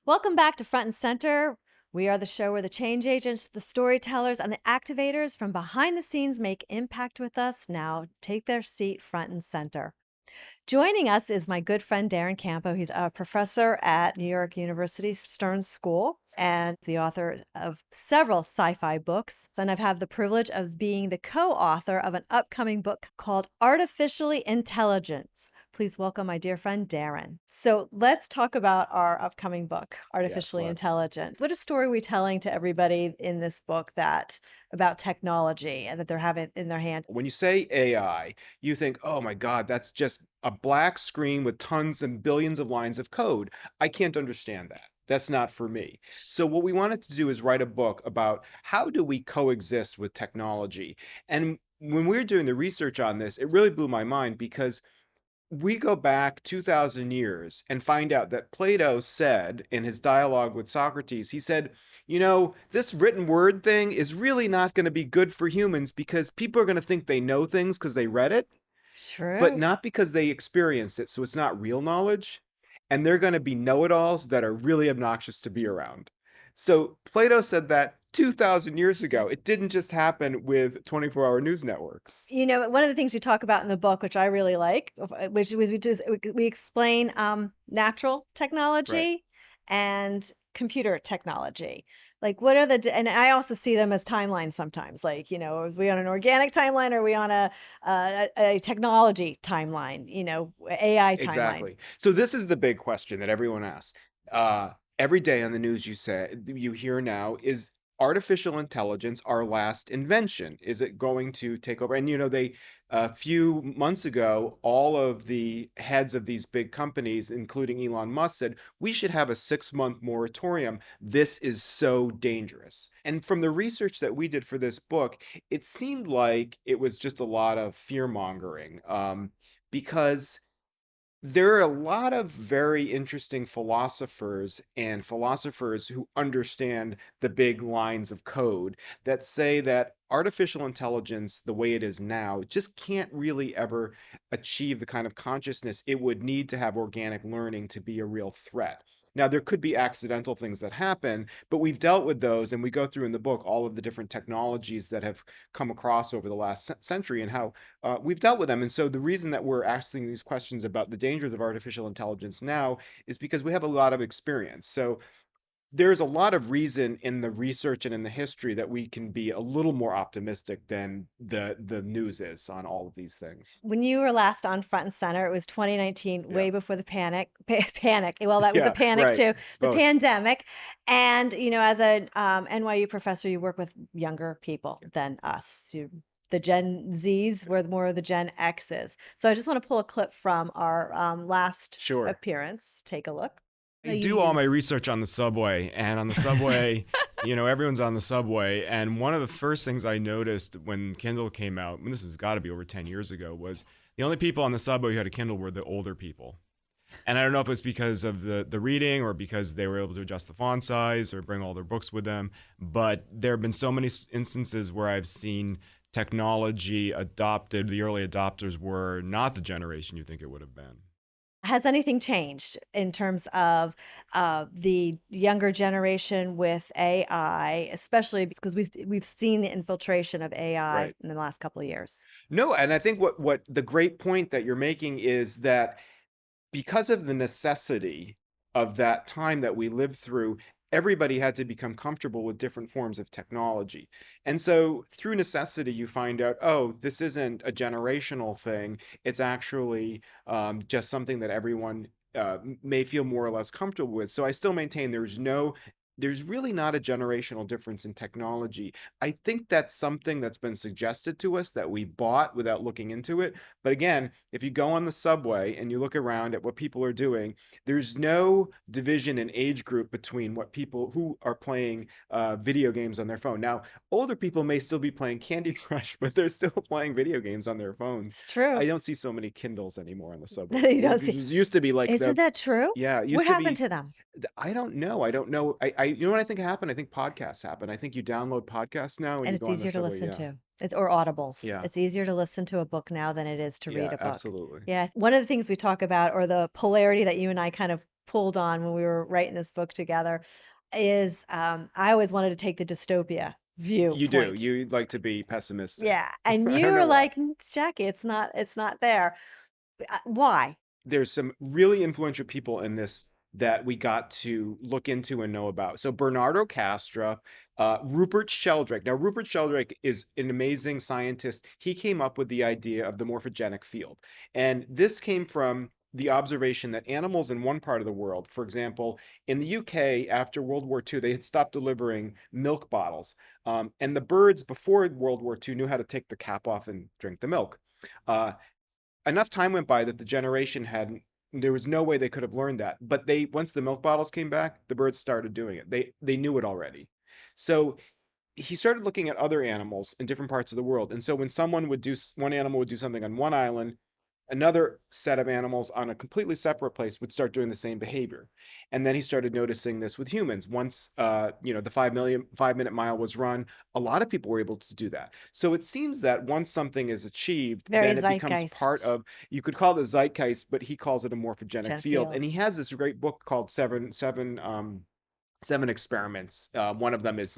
Welcome back to Front and Center. We are the show where the change agents, the storytellers, and the activators from behind the scenes make impact with us. Now take their seat front and center. Joining us is my good friend Darren Campo. He's a professor at New York University Stern School and the author of several sci-fi books. And I've had the privilege of being the co-author of an upcoming book called Artificially Intelligence. Please welcome my dear friend Darren. So let's talk about our upcoming book, Yes, Artificially let's. Intelligent. What a story are we telling to everybody in this book that about technology and that they're having in their hand? When you say AI, you think, oh my God, that's just a black screen with tons and billions of lines of code. I can't understand that. That's not for me. So what we wanted to do is write a book about how do we coexist with technology. And when we were doing the research on this, it really blew my mind because we go back 2000 years and find out that Plato said in his dialogue with Socrates, he said, this written word thing is really not going to be good for humans because people are going to think they know things because they read it, but True. not because they experienced it. So it's not real knowledge. And they're going to be know-it-alls that are really obnoxious to be around. So Plato said that 2000 years ago. It didn't just happen with 24-hour news networks. One of the things you talk about in the book, which I really like, which was we explain natural Right. technology and computer technology. Like, what are and I also see them as timelines sometimes. Like, are we on an organic timeline or are we on a technology timeline? AI timeline. Exactly. So this is the big question that everyone asks. Every day on the news you hear now, is artificial intelligence our last invention? Is it going to take over? And they a few months ago, all of the heads of these big companies, including Elon Musk, said we should have a 6-month moratorium. This is so dangerous. And from the research that we did for this book, it seemed like it was just a lot of fear mongering, because there are a lot of very interesting philosophers who understand the big lines of code that say that artificial intelligence, the way it is now, just can't really ever achieve the kind of consciousness it would need to have organic learning to be a real threat. Now, there could be accidental things that happen, but we've dealt with those, and we go through in the book all of the different technologies that have come across over the last century and how we've dealt with them. And so the reason that we're asking these questions about the dangers of artificial intelligence now is because we have a lot of experience. So there's a lot of reason in the research and in the history that we can be a little more optimistic than the news is on all of these things. When you were last on Front and Center, it was 2019, Yeah. way before the panic. Well, that was a Yeah, panic right. too, the Both. pandemic. And, as a NYU professor, you work with younger people Yeah. than us. The Gen Zs were more of the Gen Xs. So I just want to pull a clip from our last Sure. appearance. Take a look. I You do all my use. research on the subway, and on the subway, everyone's on the subway. And one of the first things I noticed when Kindle came out, and this has got to be over 10 years ago, was the only people on the subway who had a Kindle were the older people. And I don't know if it's because of the reading or because they were able to adjust the font size or bring all their books with them. But there have been so many instances where I've seen technology adopted. The early adopters were not the generation you think it would have been. Has anything changed in terms of the younger generation with AI, especially because we've seen the infiltration of AI Right. in the last couple of years? No, and I think what the great point that you're making is that because of the necessity of that time that we lived through, everybody had to become comfortable with different forms of technology. And so through necessity, you find out, oh, this isn't a generational thing. It's actually just something that everyone may feel more or less comfortable with. So I still maintain there's really not a generational difference in technology. I think that's something that's been suggested to us that we bought without looking into it. But again, if you go on the subway and you look around at what people are doing, there's no division in age group between what people who are playing video games on their phone. Now, older people may still be playing Candy Crush, but they're still playing video games on their phones. It's true. I don't see so many Kindles anymore on the subway. You don't It see. used to be like Isn't that true? yeah, it What used to happened be. to them? I don't know. I don't know. You know what I think happened? I think podcasts happen. I think you download podcasts now and And you it's go on the easier to subway. listen Yeah. to. Or audibles. Yeah. It's easier to listen to a book now than it is to read Yeah, a book. absolutely. Yeah. One of the things we talk about, or the polarity that you and I kind of pulled on when we were writing this book together is I always wanted to take the dystopia You do. viewpoint. You like to be pessimistic. Yeah, and I you don't were know why. like, Jackie, it's not there." Why? There's some really influential people in this that we got to look into and know about. So Bernardo Castro, Rupert Sheldrake. Now, Rupert Sheldrake is an amazing scientist. He came up with the idea of the morphogenic field. And this came from the observation that animals in one part of the world, for example, in the UK after World War II, they had stopped delivering milk bottles. And the birds before World War II knew how to take the cap off and drink the milk. Uh, Enough time went by that the generation hadn't there was no way they could have learned that. But they once the milk bottles came back, the birds started doing it. They knew it already. So he started looking at other animals in different parts of the world. And so when someone would do one animal would do something on one island, another set of animals on a completely separate place would start doing the same behavior. And then he started noticing this with humans. Once the 5-minute mile was run, a lot of people were able to do that. So it seems that once something is achieved, Very then it becomes part zeitgeist. of, you could call it zeitgeist, but he calls it a morphogenic field. Field. And he has this great book called Seven Experiments. One of them is,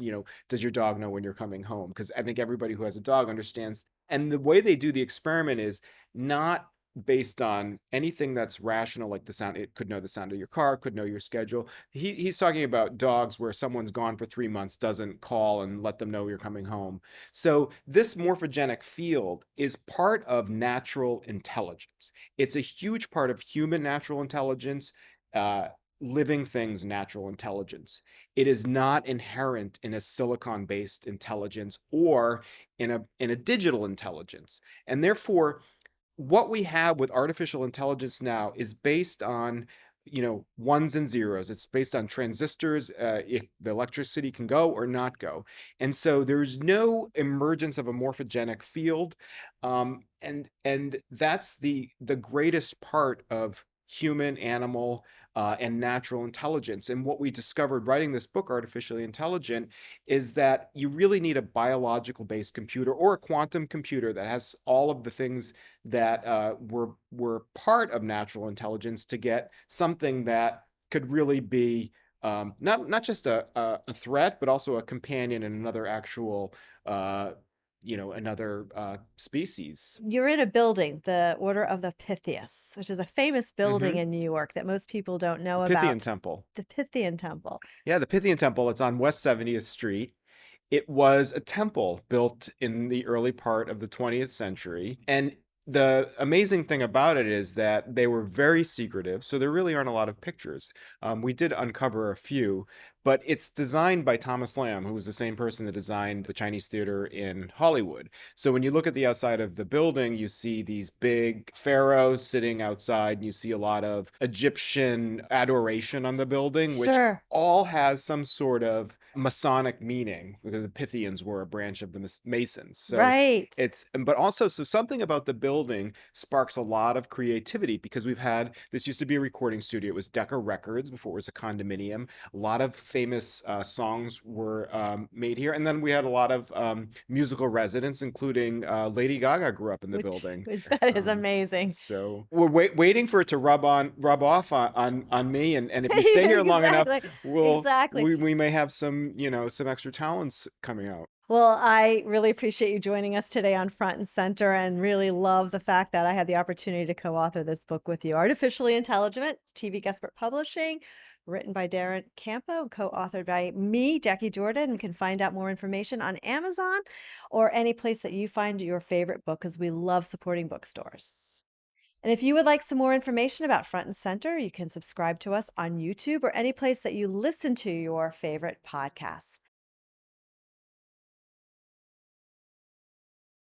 does your dog know when you're coming home? Because I think everybody who has a dog understands. And the way they do the experiment is not based on anything that's rational, like the sound. It could know the sound of your car, could know your schedule. He's talking about dogs where someone's gone for 3 months, doesn't call and let them know you're coming home. So this morphogenic field is part of natural intelligence. It's a huge part of human natural intelligence. Living things natural intelligence. It is not inherent in a silicon-based intelligence or in a digital intelligence. And therefore, what we have with artificial intelligence now is based on ones and zeros. It's based on transistors, if the electricity can go or not go. And so there's no emergence of a morphogenic field. And that's the greatest part of human, animal, and natural intelligence. And what we discovered writing this book, Artificially Intelligent, is that you really need a biological based computer or a quantum computer that has all of the things that were part of natural intelligence to get something that could really be not just a threat, but also a companion and another actual another species. You're in a building, the Order of the Pythias, which is a famous building Hmm. in New York that most people don't The know Pythian about. Temple. The Pythian Temple. Yeah, the Pythian Temple. It's on West 70th Street. It was a temple built in the early part of the 20th century. And the amazing thing about it is that they were very secretive, so there really aren't a lot of pictures. We did uncover a few, but it's designed by Thomas Lamb, who was the same person that designed the Chinese Theater in Hollywood. So when you look at the outside of the building, you see these big pharaohs sitting outside, and you see a lot of Egyptian adoration on the building, which Sure. all has some sort of Masonic meaning, because the Pythians were a branch of the Masons. So Right. but also, so something about the building sparks a lot of creativity, because this used to be a recording studio. It was Decca Records before it was a condominium. A lot of famous songs were made here. And then we had a lot of musical residents, including Lady Gaga grew up in the Which building. that is Um, amazing. so we're waiting for it to rub off on me. And if you stay here long enough, Exactly. Exactly. we may have some extra talents coming out. Well, I really appreciate you joining us today on Front and Center and really love the fact that I had the opportunity to co-author this book with you. Artificially Intelligent, TV Guestbook Publishing, written by Darren Campo and co-authored by me, Jacquie Jordan. You can find out more information on Amazon or any place that you find your favorite book, because we love supporting bookstores. And if you would like some more information about Front and Center, you can subscribe to us on YouTube or any place that you listen to your favorite podcast.